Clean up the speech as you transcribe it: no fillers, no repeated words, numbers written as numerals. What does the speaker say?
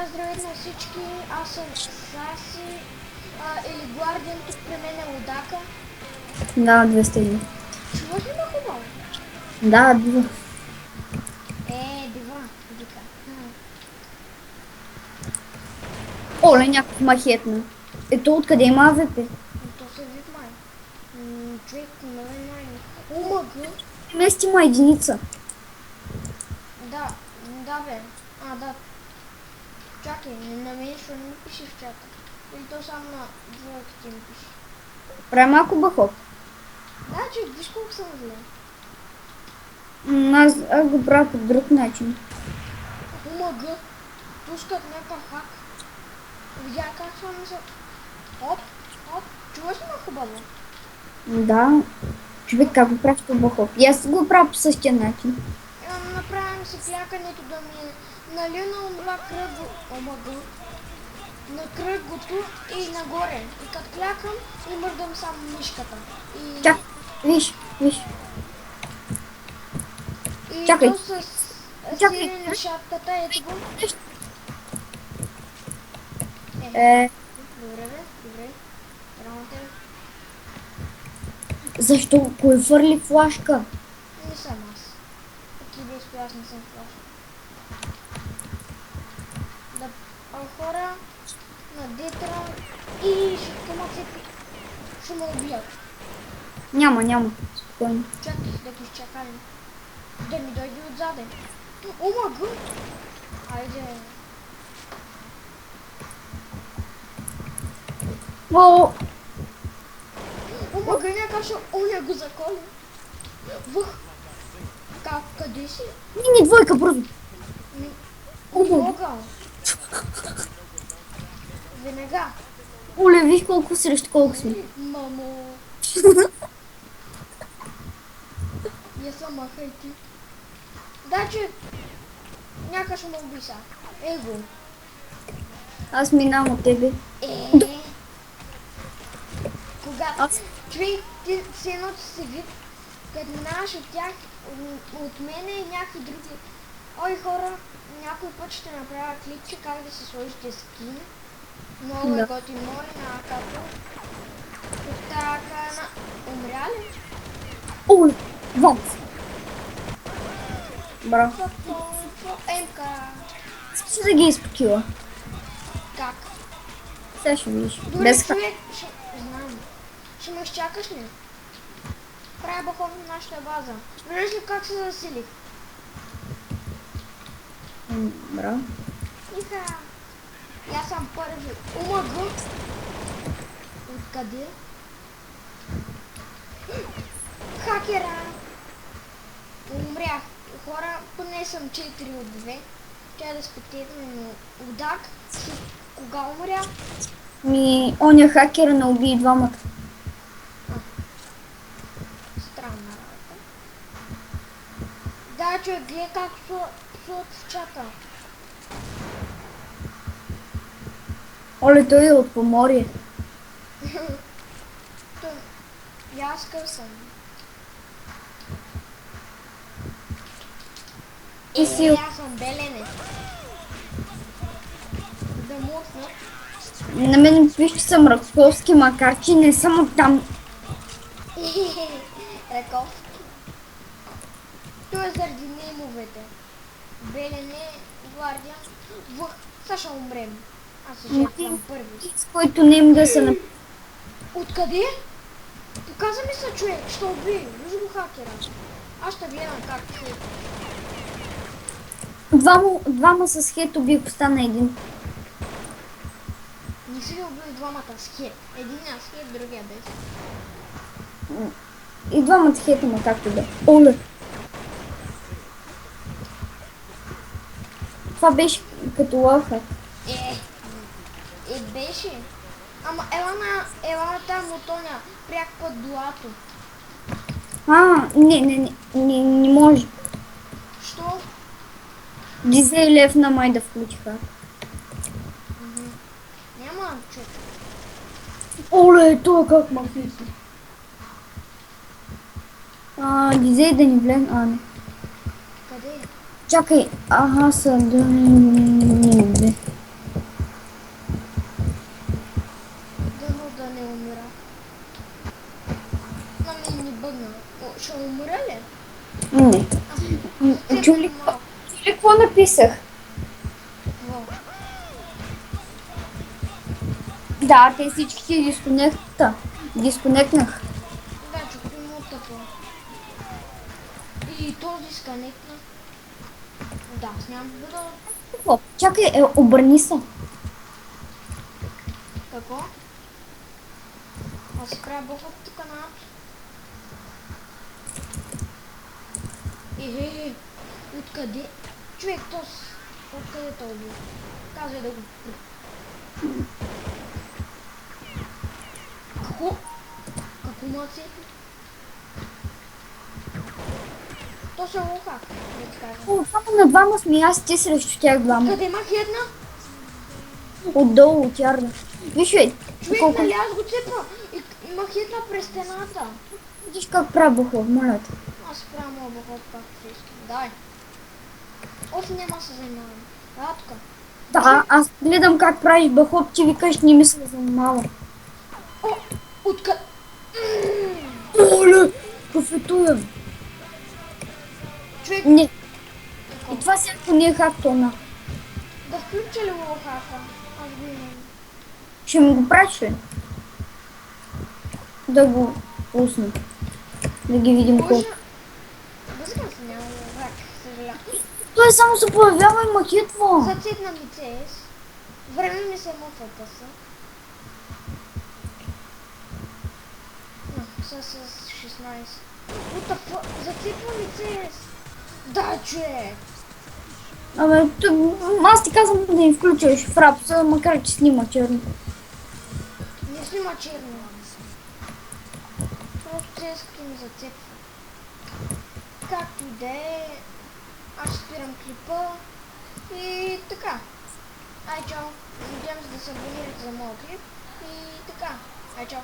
здравейте на всички, аз съм Саси или Guardian, тук при мен е Лудака. Да, 200. Чуваш ли ме хубаво? Да, бива. Бива, вика. Оле, някакъв махетна. Ето откъде има АВП? То се вид май. Човек, нали май. Омага. Мести има единица. Да, да бе. Да. Чакай, на мен ще не ми пише в чата. Или то само на двойките ми пише. Прави малко бахоп. Да, човек, виж колко съм зле. Аз го правя по друг начин. Омага. Пускат някакъв хак. Видя как само се... Оп, оп. Чуваш ли ме хубаво? Да. Човек как го правиш по бахоп? И аз го правя по същия начин. Направим си клякането да ми е нали на умра кръго, омага, на кръгото и нагоре. И като клякам и мърдам само мишката. И, Чак, виж. и Чакай. то с Чакай. сирене на шапката, ето го. Добре бе, добре. Работа е. Защо? Кой фърли флашка? Не съм аз. Такива аз не съм флаш. Да, хора на Детрон и ще къмат ще ме убият. Няма. Спокойно. Чакай да ги изчакаме. Да ми дойде отзаде. Омага! Айде. О, Омага, някак ще оня го заколя. Въх! Как? Къде си? не двойка бързо. Не Омага. мога. Веднага. Оле, виж колко срещу колко сме. Мамо. Я съм махай ти. Да, че някак ще ме уби са. Его. Аз минавам от тебе. Когато Аз... човек, ти все едно си вид, като минаваш от тях, от мене и някакви други. Ой, хора, някой път ще направя клипче как да си сложите скин. Много е готин мой на акапо. Тук така на... Умря ли? Оле, вот. Браво. МК. Искаш да ги изпокила? Как? Сега ще видиш. Добре, Без човек, знам. Ще ме изчакаш ли? Правя бахов на нашата база. Виждаш ли как се засилих? Браво. Иха. И аз съм първи. Омага. Откъде? Хакера. Умрях. Хора, поне съм 4 от 2. Трябва да спектираме, но Удак. Кога умря? Оня хакера не уби двамата. Странна работа. Да, човек, гледай как псуват в чата. Оле, той е от Поморие. И аз къв съм. Ти си Аз съм Белене. Да мутна. На мен пише, че съм Раковски, макар че не съм от там. Раковски. Това е заради неймовете. Белене, Гвардия. Сега ще умрем. Аз се жертвам първи. С който не им да се на... Откъде? Показа ми се човек, ще убие. Виж го хакера. Аз ще гледам как човек. Двама с хет убих, остана един. Не си ли убил двамата с хет? Единия с хет, другия без. И двамата хет има както да. Оле. Това беше като лъвхак. Беше. Ама ела на тази мотоня, пряк път до Ато. Не може. Що? Дизей лев на май да включиха. Няма чук. Оле, това как ма хиси. Дизей да ни влезе, не. Къде? Чакай, ага, са да не. писах. Какво? Да, те всички си дисконектнах. Да, чук ми му тъпо. И този сканекна. Да, аз нямам да бъда... Какво? Чакай, обърни се. Какво? Аз си правя бъфът тук на апс. Откъде? Човек, откъде той бил? Казвай да го... Какво? Какво му цепи? То се луха, да ти кажа. О, само на двама сме аз и ти срещу тях двама. Къде мах една? Отдолу от ярда. Виж, Човек, колко... нали аз го цепа и мах една през стената. Виж как правя бухло, моля те. Аз правя моят бъхот както искам. Дай. Оф, няма се занимавам. А, тук. Да, аз гледам как правиш бахоп, ти викаш, не ми се занимава. О, откъде? Оле, профитуя. Човек, Не, какво? и това всяко не е хактона. Да включа ли го хака? Аз го имам. Ще ми го праща. Да го пусна. Да ги видим колко. Може... Възгам се няма хак, съжалявам. Той само се появява и махитва. Зацепна ми CS. Време ми се мъфата са. С 16. What the fuck? Зацепва ми CS. Да, човек. Абе, аз ти казвам да им включиш в рапса, макар че снима черно. Не снима черно. Просто CS-ката ми зацепва. Както и да е, аз спирам клипа и така. Ай, чао. Надявам се да се абонирате за моя клип и така. Ай, чао.